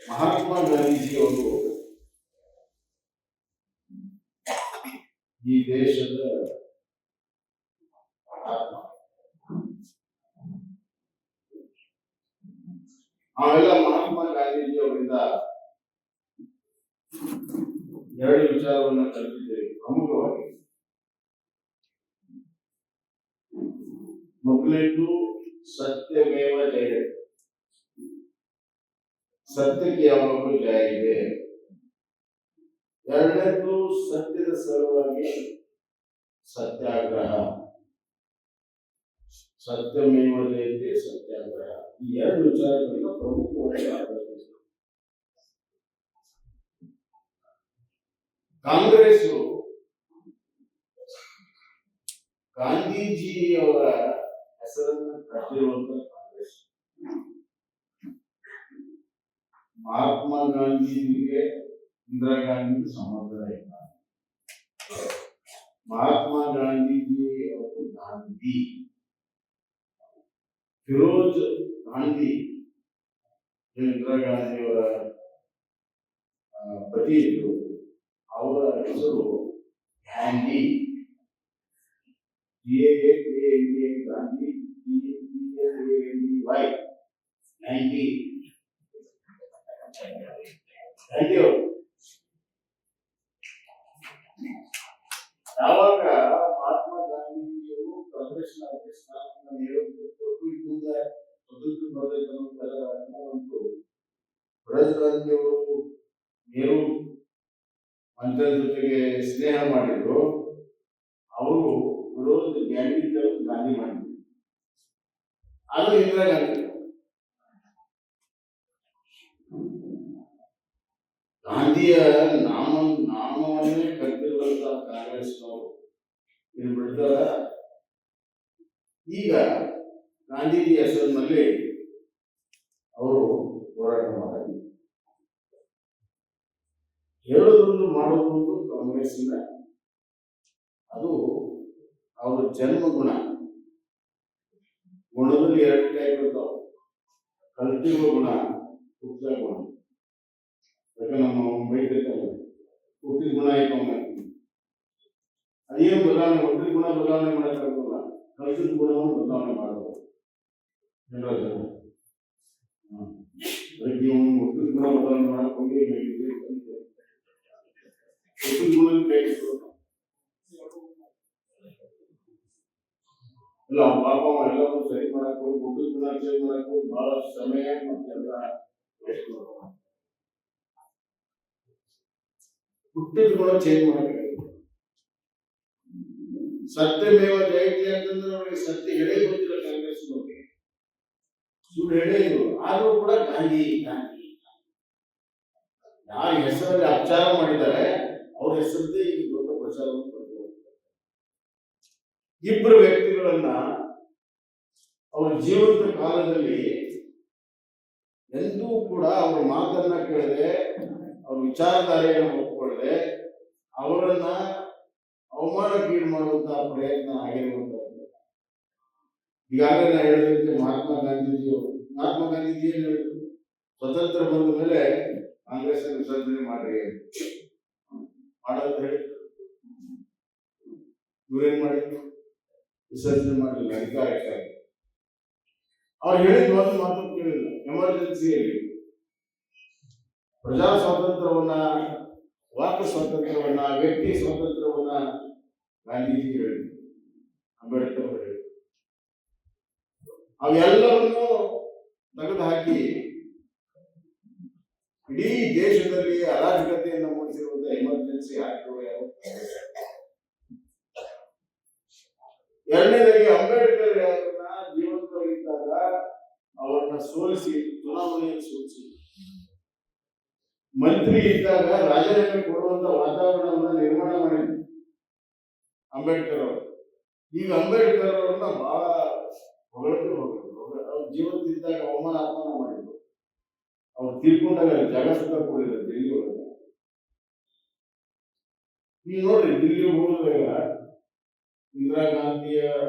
ಮಹಾತ್ಮ ಗಾಂಧೀಜಿಯವರು ಈ ದೇಶದ ಆತ್ಮ. ಅವೆಲ್ಲ ಮಹಾತ್ಮ ಗಾಂಧೀಜಿಯವರಿಂದ ಎರಡು ವಿಚಾರವನ್ನು ಕಲಿತಿದ್ದೇವೆ. ಪ್ರಮುಖವಾಗಿ ಮೊದಲನೇದು ಸತ್ಯಮೇವ ಜಯತೆ, ಸತ್ಯಕ್ಕೆ ಯಾವಾಗಲೂ ಜಯ ಇದೆ. ಎರಡನೇದು ಸತ್ಯದ ಸಲುವಾಗಿ ಸತ್ಯಾಗ್ರಹ, ಸತ್ಯಮೇವ ಜಯತೆ ಸತ್ಯಾಗ್ರಹ. ಈ ಎರಡು ವಿಚಾರಗಳನ್ನ ಪ್ರಮುಖವಾಗಿ ಕಾಂಗ್ರೆಸ್ ಗಾಂಧೀಜಿಯವರ ಹೆಸರನ್ನು ಕಟ್ಟಿರುವಂತಹ ಕಾಂಗ್ರೆಸ್. ಮಹಾತ್ಮ ಗಾಂಧೀಜಿಗೆ ಇಂದಿರಾ ಗಾಂಧಿ ಸಂಬಂಧ ಇಲ್ಲ. ಮಹಾತ್ಮ ಗಾಂಧೀಜಿ ಅವರು ಗಾಂಧಿ, ಫಿರೋಜ್ ಗಾಂಧಿ ಇಂದಿರಾ ಗಾಂಧಿಯವರ ಪತಿ ಇದ್ರು, ಅವರ ಹೆಸರು ಗಾಂಧಿ. ಗಾಂಧಿ ಯಾವಾಗ ಮಹಾತ್ಮ ಗಾಂಧೀಜಿಯವರು ಕಾಂಗ್ರೆಸ್ನ ಅಧ್ಯಕ್ಷರಾಗಿ ಸ್ವತಂತ್ರ ಬರಬೇಕಂತೂ ಫಿರೋಜ್ ಗಾಂಧಿಯವರು ನೆಹರು ಮಂತ್ರದ ಜೊತೆಗೆ ಸ್ನೇಹ ಮಾಡಿದ್ರು. ಅವರು ಫಿರೋಜ್ ಗಾಂಧಿ ಮಾಡಿದ್ರು. ಅದು ಇಂದಿರಾ ಗಾಂಧಿ. ಗಾಂಧಿಯ ನಾಮವನ್ನೇ ಕಟ್ಟಿರುವಂತಹ ಕಾಂಗ್ರೆಸ್ನವರು ಏನು ಬಿಡ್ತಾರ. ಈಗ ಗಾಂಧೀಜಿ ಹೆಸರಿನಲ್ಲಿ ಅವರು ಹೋರಾಟ ಮಾಡಿದ್ರು. ಹೇಳೋದೊಂದು ಮಾಡೋದೊಂದು ಕಾಂಗ್ರೆಸ್ಸಿನ, ಅದು ಅವರ ಜನ್ಮ ಗುಣ. ಗುಣದಲ್ಲಿ ಎರಡು ಟೈಪ್ ಇರ್ತಾವ, ಕಲ್ತಿರುವ ಗುಣ, ಹುಟ್ಟಿದ ಗುಣ. ಯಾಕೆ ನಮ್ಮ ಬೈತಿರ್ತಾವೆ ಹುಟ್ಟಿದ ಗುಣ ಐತವ, ಅದೇನು ಬದಲಾವಣೆ, ಹುಟ್ಟಿದ ಗುಣ ಬದಲಾವಣೆ ಮಾಡೋಕ್ಕಾಗಲ್ಲ, ಕಲ್ತಿದ ಗುಣವನ್ನು ಬದಲಾವಣೆ ಮಾಡಬಹುದು. ಅದಕ್ಕೆ ನೀವು ಹುಟ್ಟಿದ ಗುಣ ಬದಲಾವಣೆ ಮಾಡಕ್ ಹೋಗಿ ಹುಟ್ಟಿದ ಗುಣ ಇಲ್ಲ, ಪಾಪ ಎಲ್ಲವೂ ಸರಿ ಮಾಡಕ್ ಹೋಗಿ ಹುಟ್ಟಿದ ಗುಣ ಚೇಂಜ್ ಮಾಡಕ್ ಹೋಗಿ ಬಹಳ ಸಮಯ ಮತ್ತೆಲ್ಲ ಎಷ್ಟು ಹುಟ್ಟಿದ ಗುಣ ಚೇಂಜ್ ಮಾಡಬೇಕು. ಸತ್ಯಮೇವ ಜಯತೆ ಅಂತಂದ್ರೆ ಅವರಿಗೆ ಸತ್ಯ ಹೇಳೇ ಗೊತ್ತಿಲ್ಲ ಕಾಂಗ್ರೆಸ್ ಬಗ್ಗೆ, ಸುಳ್ಳು ಹೇಳೇ ಇದ್ರು. ಆದ್ರೂ ಕೂಡ ಗಾಂಧಿ ಗಾಂಧಿ ಯಾರ ಹೆಸರಲ್ಲಿ ಅಪಚಾರ ಮಾಡಿದ್ದಾರೆ ಅವ್ರ ಹೆಸರದ್ದೇ ಈಗ ದೊಡ್ಡ ಪ್ರಚಾರವನ್ನು ಪಡೆದು ಇಬ್ಬರು ವ್ಯಕ್ತಿಗಳನ್ನ ಅವರ ಜೀವನದ ಕಾಲದಲ್ಲಿ ಎಂದೂ ಕೂಡ ಅವ್ರ ಮಾತನ್ನ ಕೇಳದೆ, ಅವ್ರ ವಿಚಾರಧಾರೆಯನ್ನು ಒಪ್ಕೊಳ್ಳದೆ, ಅವರನ್ನ ಅವಮಾನಕ್ಕೀಡು ಮಾಡುವಂತಹ ಪ್ರಯತ್ನ ಆಗಿರುವಂತದ್ದು. ಈಗಾಗಲೇ ನಾ ಹೇಳಿದಂತೆ ಮಹಾತ್ಮ ಗಾಂಧೀಜಿ ಏನು ಹೇಳಿದ್ರು, ಸ್ವತಂತ್ರ ಬಂದ ಮೇಲೆ ಕಾಂಗ್ರೆಸ್ ವಿಸರ್ಜನೆ ಮಾಡ್ರಿ ಮಾಡೋದು ಹೇಳಿದ್ರು. ಇವ್ರೇನ್ ಮಾಡಿದ್ರು, ವಿಸರ್ಜನೆ ಮಾಡಲಿಲ್ಲ ಅಧಿಕಾರಕ್ಕಾಗಿ. ಅವ್ರು ಹೇಳಿದ ಒಂದು ಮಾತು ಕೇಳಿಲ್ಲ. ಎಮರ್ಜೆನ್ಸಿಯಲ್ಲಿ ಪ್ರಜಾ ಸ್ವಾತಂತ್ರ್ಯವನ್ನ, ವಾಕ್ ಸ್ವಾತಂತ್ರ್ಯವನ್ನ, ವ್ಯಕ್ತಿ ಸ್ವಾತಂತ್ರ್ಯವನ್ನ ಗಾಂಧೀಜಿ ಹೇಳಿದ್ರು, ಅಂಬೇಡ್ಕರ್ ಅವರು ಹೇಳಿದ್ರು. ಅವೆಲ್ಲವನ್ನು ತೆಗೆದು ಹಾಕಿ ಇಡೀ ದೇಶದಲ್ಲಿ ಅರಾಜಕತೆಯನ್ನು ಮೂಡಿಸಿರುವಂತಹ ಎಮರ್ಜೆನ್ಸಿ ಹಾಕಿರುವ ಯಾರು? ಎರಡನೇದಾಗಿ ಅಂಬೇಡ್ಕರ್ ಯಾರನ್ನ ಜೀವಂತವಾಗಿದ್ದಾಗ ಅವರನ್ನ ಸೋಲಿಸಿ, ಚುನಾವಣೆಯಲ್ಲಿ ಸೋಲಿಸಿ, ಮಂತ್ರಿ ಇದ್ದಾಗ ರಾಜೀನಾಮೆ ಕೊಡುವಂತ ವಾತಾವರಣವನ್ನ ನಿರ್ಮಾಣ ಮಾಡಿದ್ರು ಅಂಬೇಡ್ಕರ್ ಅವರು. ಈಗ ಅಂಬೇಡ್ಕರ್ ಅವರನ್ನ ಬಹಳ ಹೊಗಳಕ್ಕೆ ಹೋಗಿದ್ರು. ಅವ್ರ ಜೀವಂತಿದ್ದಾಗ ಅವಮಾನ ಮಾಡಿದ್ರು. ಅವ್ರು ತೀರ್ಕೊಂಡಾಗ ಜಾಗ ಸುತ್ತ ಕೊಡಿಲ್ಲ ದಿಲ್ಲಿ ಒಳಗೆ. ನೀವು ನೋಡ್ರಿ, ದಿಲ್ಲಿ ಹೋದಾಗ ಇಂದಿರಾ ಗಾಂಧಿಯ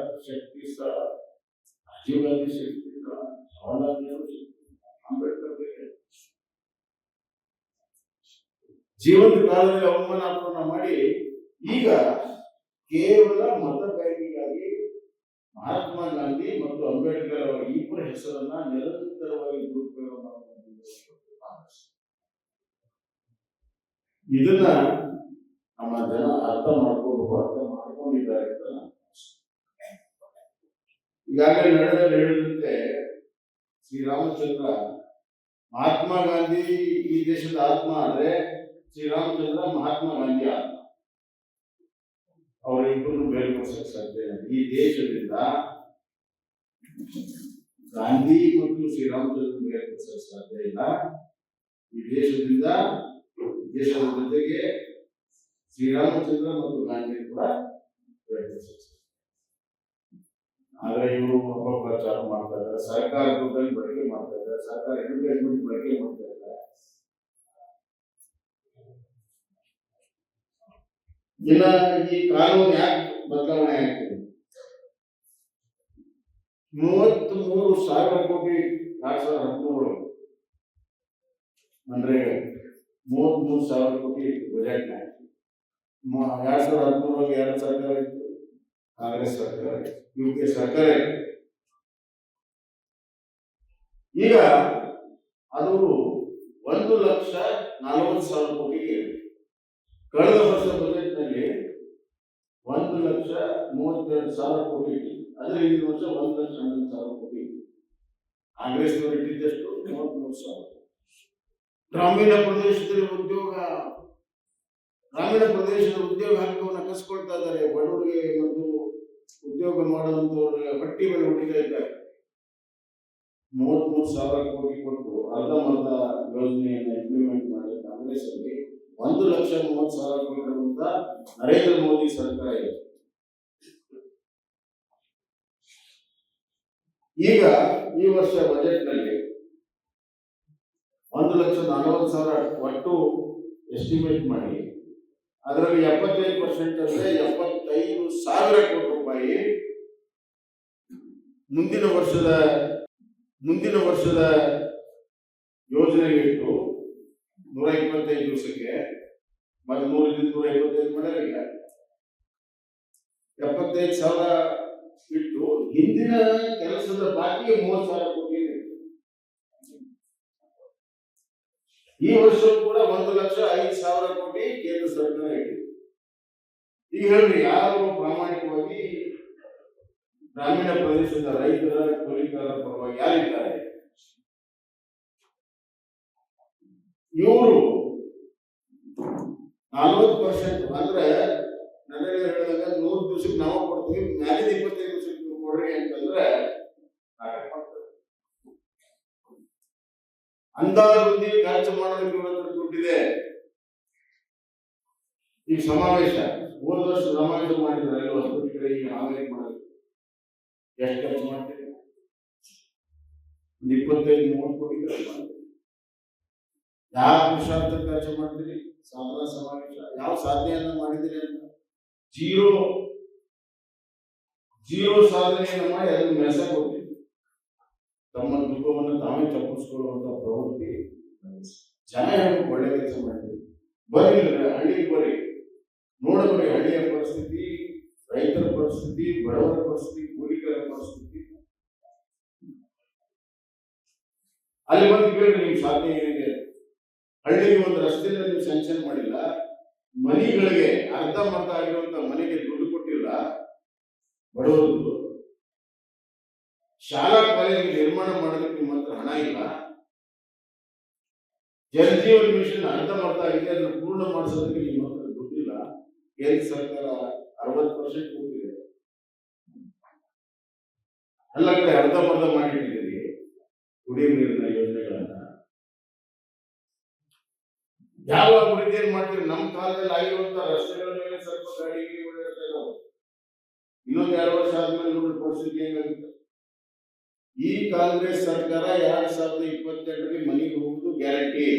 ಶಕ್ತಿ ಸ್ಥಳ, ರಾಜೀವ್ ಗಾಂಧಿ ಶಕ್ತಿ ಸ್ಥಳ, ಜವಾಹರ್ಲಾಲ್ ನೆಹರು ಶಕ್ತಿ, ಅಂಬೇಡ್ಕರ್ ಜೀವಂತ ಕಾಲದಲ್ಲಿ ಅವಮಾನವನ್ನು ಮಾಡಿ ಈಗ ಕೇವಲ ಮತ ಬ್ಯಾಂಕಿಗಾಗಿ ಮಹಾತ್ಮ ಗಾಂಧಿ ಮತ್ತು ಅಂಬೇಡ್ಕರ್ ಅವರ ಇಬ್ಬರ ಹೆಸರನ್ನ ನಿರಂತರವಾಗಿ ದುರುಪಯೋಗ ಮಾಡುತ್ತಿದ್ದಾರೆ. ಇದನ್ನ ನಮ್ಮ ಜನ ಅರ್ಥ ಮಾಡ್ಕೊಂಡಿದ್ದಾರೆ ಅಂತ ಈಗಾಗಲೇ ನಡೆದಲ್ಲಿ ಹೇಳಿದಂತೆ ಶ್ರೀರಾಮಚಂದ್ರ ಮಹಾತ್ಮ ಗಾಂಧಿ ಈ ದೇಶದ ಆತ್ಮ ಆದ್ರೆ ಶ್ರೀರಾಮಚಂದ್ರ ಮಹಾತ್ಮ ಗಾಂಧಿ ಆತ್ಮ. ಅವರಿಬ್ಬರನ್ನು ಬೇರ್ಪಡಿಸಕ್ಕೆ ಸಾಧ್ಯ ಇಲ್ಲ. ಈ ದೇಶದಿಂದ ಗಾಂಧಿ ಮತ್ತು ಶ್ರೀರಾಮಚಂದ್ರ ಬೇರ್ಪಡಿಸಕ್ಕೆ ಸಾಧ್ಯ ಇಲ್ಲ. ಈ ದೇಶದಿಂದ ದೇಶದ ಜೊತೆಗೆ ಶ್ರೀರಾಮಚಂದ್ರ ಮತ್ತು ಗಾಂಧಿ ಕೂಡ ಬೇರ್ಪಡಿಸಕ್ಕೆ. ಆದ್ರೆ ಇವರು ಅಪಪ್ರಚಾರ ಮಾಡ್ತಾ ಇದ್ದಾರೆ, ಸರ್ಕಾರ ದುಡ್ಡನ್ನು ಬಳಕೆ ಮಾಡ್ತಾ ಇದ್ದಾರೆ, ಸರ್ಕಾರ ಅಡ್ವರ್ಟೈಸ್ಮೆಂಟ್ ಬಳಕೆ ಮಾಡ್ತಾ ಇದ್ದಾರೆ. ಇನ್ನ ಈ ಕಾನೂನು ಯಾಕೆ ಬದಲಾವಣೆ ಆಗ್ತದೆ? 33,000 ಕೋಟಿ 2013 ಅಂದ್ರೆ 33,000 ಕೋಟಿ ಬಜೆಟ್ 2013 ಯಾರ ಸರ್ಕಾರ ಇತ್ತು? ಕಾಂಗ್ರೆಸ್ ಸರ್ಕಾರ, ಯುಪಿ ಸರ್ಕಾರ ಇತ್ತು. ಈಗ ಅದು 1,40,000 ಕೋಟಿಗೆ ಕಳೆದ ವರ್ಷ ಬಜೆಟ್ ನಲ್ಲಿ 1,32,000 ಕೋಟಿ ಇತ್ತು. ಆದ್ರೆ ಈ ವರ್ಷ 1,11,000 ಕೋಟಿ ಇತ್ತು. ಕಾಂಗ್ರೆಸ್ ಇಟ್ಟಿದ್ದಷ್ಟು 33,000. ಗ್ರಾಮೀಣ ಪ್ರದೇಶದ ಉದ್ಯೋಗ ಹಕ್ಕವನ್ನು ಕಸ್ಕೊಳ್ತಾ ಇದ್ದಾರೆ. ಬಡವರಿಗೆ ಮತ್ತು ಉದ್ಯೋಗ ಮಾಡುವಂತವ್ರ ಪಟ್ಟಿ ಮೇಲೆ ಹೊಡಿತಾ ಇದ್ದಾರೆ. 33,000 ಕೋಟಿ ಕೊಟ್ಟು ಅರ್ಧಂಬರ್ಧ ಯೋಜನೆಯನ್ನು ಇಂಪ್ಲಿಮೆಂಟ್ ಮಾಡಿದ ಕಾಂಗ್ರೆಸ್ ಅಲ್ಲಿ 1,30,000 ಕೋಟಿ ಅಂತ ನರೇಂದ್ರ ಮೋದಿ ಸರ್ಕಾರ ಇದೆ. ಈಗ ಈ ವರ್ಷ ಬಜೆಟ್ ನಲ್ಲಿ 1,40,000 ಒಟ್ಟು ಎಸ್ಟಿಮೇಟ್ ಮಾಡಿ ಅದರಲ್ಲಿ 75% ಅಂದ್ರೆ 75,000 ಕೋಟಿ ರೂಪಾಯಿ ಮುಂದಿನ ವರ್ಷದ ಯೋಜನೆಗೆ ಇಟ್ಟು 125 ದಿವಸಕ್ಕೆ ಮತ್ತೆ 125 ಮಾಡಿರಲಿಲ್ಲ. 75,000 ಇಟ್ಟು ಹಿಂದಿನ ಕೆಲಸದ ಬಾಕಿ 30,000 ಕೋಟಿ ಇತ್ತು. ಈ ವರ್ಷ ಕೂಡ 1,05,000 ಕೋಟಿ ಕೇಂದ್ರ ಸರ್ಕಾರ ಇಟ್ಟಿದೆ. ಈಗ ಹೇಳ್ರಿ, ಯಾರು ಪ್ರಾಮಾಣಿಕವಾಗಿ ಗ್ರಾಮೀಣ ಪ್ರದೇಶದ ರೈತರ ಕೂಲಿಕಾರರ ಪರವಾಗಿ ಯಾರಿದ್ದಾರೆ? ಇವರು 40% ಅಂದ್ರೆ ನನಗೆ ಹೇಳಿದಾಗ 100 ದಿವಸಕ್ಕೆ ನಾವು ಕೊಡ್ತೀವಿ, ಮ್ಯಾಲಿನ 25 ದಿವಸಕ್ಕೆ ನೀವು ಕೊಡ್ರಿ ಅಂತಂದ್ರೆ ಅಂದಾಜು ಖರ್ಚು ಮಾಡೋದಕ್ಕೆ ಇವತ್ತು ದುಡ್ಡಿದೆ. ಈ ಸಮಾವೇಶ ಹೋದ ವರ್ಷ ಸಮಾವೇಶ ಮಾಡಿದ್ರೆ ಹೊಸಪೇಟೆ ಕಡೆ ಈಗ ಹಾವೇರಿ ಮಾಡೋದು ಎಷ್ಟು ಖರ್ಚು ಮಾಡ್ತೀರಿ? 25-30 ಕೋಟಿ ಖರ್ಚು ಮಾಡ್ತೀರಿ. ಯಾವ ಪುರುಷಾರ್ಥ ಖರ್ಚು ಮಾಡ್ತೀರಿ? ಸಾಧನಾ ಸಮಾವೇಶ ಯಾವ ಸಾಧನೆಯನ್ನ ಮಾಡಿದಿರಿ ಅಂತ ಜೀರೋ ಸಾಧನೆಯನ್ನು ಮಾಡಿ ಅದನ್ನು ಮೆಸೇಜ್ ಕೊಡ್ತೀವಿ. ತಮ್ಮ ದುಃಖವನ್ನು ತಾವೇ ತಪ್ಪಿಸ್ಕೊಳ್ಳುವಂತ ಪ್ರವೃತ್ತಿ ಜನ ಒಳ್ಳೆ ಕೆಲಸ ಮಾಡಿದ್ವಿ. ಬರ್ರಿ ಹಳ್ಳಿಗೆ ಬರ್ರಿ, ನೋಡಬರ್ರಿ ಹಳ್ಳಿಯ ಪರಿಸ್ಥಿತಿ, ರೈತರ ಪರಿಸ್ಥಿತಿ, ಬಡವರ ಪರಿಸ್ಥಿತಿ, ಕೂಲಿಕರ ಪರಿಸ್ಥಿತಿ. ಅಲ್ಲಿ ಬಂದು ಕೇಳ್ರಿ ನಿಮ್ ಸಾಧನೆ ಏನಿದೆ. ಹಳ್ಳಿಗೆ ಒಂದು ರಸ್ತೆಯಿಂದ ನೀವು ಸ್ಯಾಂಕ್ಷನ್ ಮಾಡಿಲ್ಲ, ಮನೆಗಳಿಗೆ ಅರ್ಧಂಬರ್ಧ ಆಗಿರುವಂತ ಮನೆಗೆ ದುಡ್ಡು ಕೊಟ್ಟಿಲ್ಲ ಬಡವರದ್ದು, ಶಾಲಾ ಕಾಲೇಜು ನಿರ್ಮಾಣ ಮಾಡೋದಕ್ಕೆ ನಿಮ್ಮ ಹತ್ರ ಹಣ ಇಲ್ಲ, ಜಲಜೀವನ ಮಿಷನ್ ಅರ್ಧಂಬರ್ಧ ಆಗಿದೆ, ಅದನ್ನು ಪೂರ್ಣ ಮಾಡಿಸೋದಕ್ಕೆ ನಿಮ್ಮ ಹತ್ರ ದುಡ್ಡಿಲ್ಲ. ಕೇಂದ್ರ ಸರ್ಕಾರ 60% ಕೊಟ್ಟಿದೆ, ಎಲ್ಲ ಕಡೆ ಅರ್ಧಂಬರ್ಧ ಮಾಡಿಟ್ಟಿದ್ದೀರಿ ಕುಡಿಯುವ ನೀರಿನ ಯೋಜನೆಗಳನ್ನ. ಯಾವ ಅಭಿವೃದ್ಧಿ ಏನ್ ಮಾಡ್ತೀವಿ? ನಮ್ಮ ಕಾಲದಲ್ಲಿ ಆಗಿರುವಂತ ರಸ್ತೆಗಳ ಮೇಲೆ ಸ್ವಲ್ಪ ಗಾಡಿ ಓಡಾಡ್ತಾ ಇದ್ದಾವೆ. ಇನ್ನೊಂದು 2 ವರ್ಷ ಆದ್ಮೇಲೆ ನೋಡಿ ಪರಿಸ್ಥಿತಿ ಹೆಂಗಾಗುತ್ತೆ. ಈ ಕಾಂಗ್ರೆಸ್ ಸರ್ಕಾರ 2028ರಲ್ಲಿ ಮನೆಗೆ ಹೋಗುವುದು ಗ್ಯಾರಂಟಿ.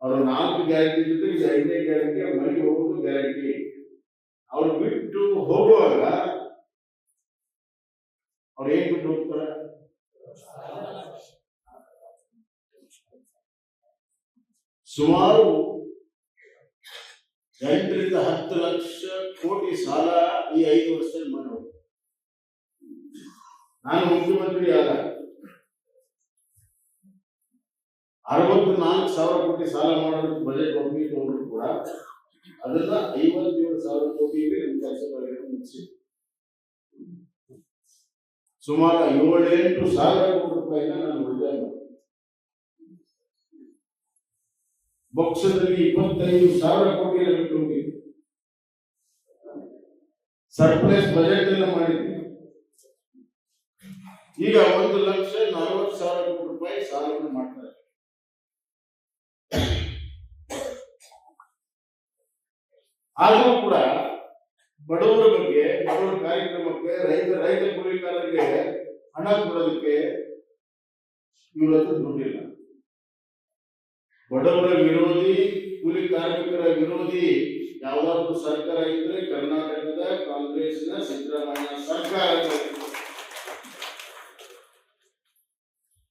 ಅವರು 4 ಗ್ಯಾರಂಟಿ ಜೊತೆಗೆ 5ನೇ ಗ್ಯಾರಂಟಿ ಮನೆಗೆ ಹೋಗುವುದು ಗ್ಯಾರಂಟಿ. ಅವ್ರು ಬಿಟ್ಟು ಹೋಗುವಾಗ ಅವ್ರು ಏನ್ ಬಿಟ್ಟು ಹೋಗ್ತಾರೆ? ಸುಮಾರು 8 ರಿಂದ 10 ಲಕ್ಷ ಕೋಟಿ ಸಾಲ ಈ 5 ವರ್ಷದಲ್ಲಿ ಮಾಡಬಹುದು. ನಾನು ಮುಖ್ಯಮಂತ್ರಿ ಆದಾಗ 64,000 ಕೋಟಿ ಸಾಲ ಮಾಡೋದಕ್ಕೆ ಬಜೆಟ್ ಒಪ್ಪಿಕೊಂಡ್ರು ಕೂಡ ಅದನ್ನ 57,000 ಕೋಟಿಗೆ ಕೆಲಸಗಳಿಗೆ ಮುಗಿಸಿ ಸುಮಾರು 7-8 ಸಾವಿರ ಕೋಟಿ ರೂಪಾಯಿನ ನಾನು ಉಳಿತಾಯ ಮಾಡಿದೆ. ಬೊಕ್ಸದಲ್ಲಿ 25,000 ಕೋಟಿ ಬಿಟ್ಟು ಹೋಗಿದ್ದೆ. ಸರ್ಪ್ಲಸ್ ಬಜೆಟ್ ಎಲ್ಲ ಮಾಡಿದ್ವಿ. ಈಗ 1,40,000 ಕೋಟಿ ರೂಪಾಯಿ ಸಾಲವನ್ನು ಮಾಡ್ತಾರೆ. ಆದರೂ ಕೂಡ ಬಡವರ ಬಗ್ಗೆ, ಬಡವರ ಕಾರ್ಯಕ್ರಮಕ್ಕೆ, ರೈತ ಕೂಲಿಕಾರರಿಗೆ ಹಣ ಕೊಡೋದಕ್ಕೆ ಇವ್ರ ಹತ್ರ ದುಡ್ಡಿಲ್ಲ. ಬಡವರ ವಿರೋಧಿ, ಕೂಲಿ ಕಾರ್ಮಿಕರ ವಿರೋಧಿ ಯಾವ್ದಾದ್ರು ಸರ್ಕಾರ ಇದ್ರೆ ಕರ್ನಾಟಕದ ಕಾಂಗ್ರೆಸ್ನ ಸಿದ್ದರಾಮಯ್ಯ ಸರ್ಕಾರ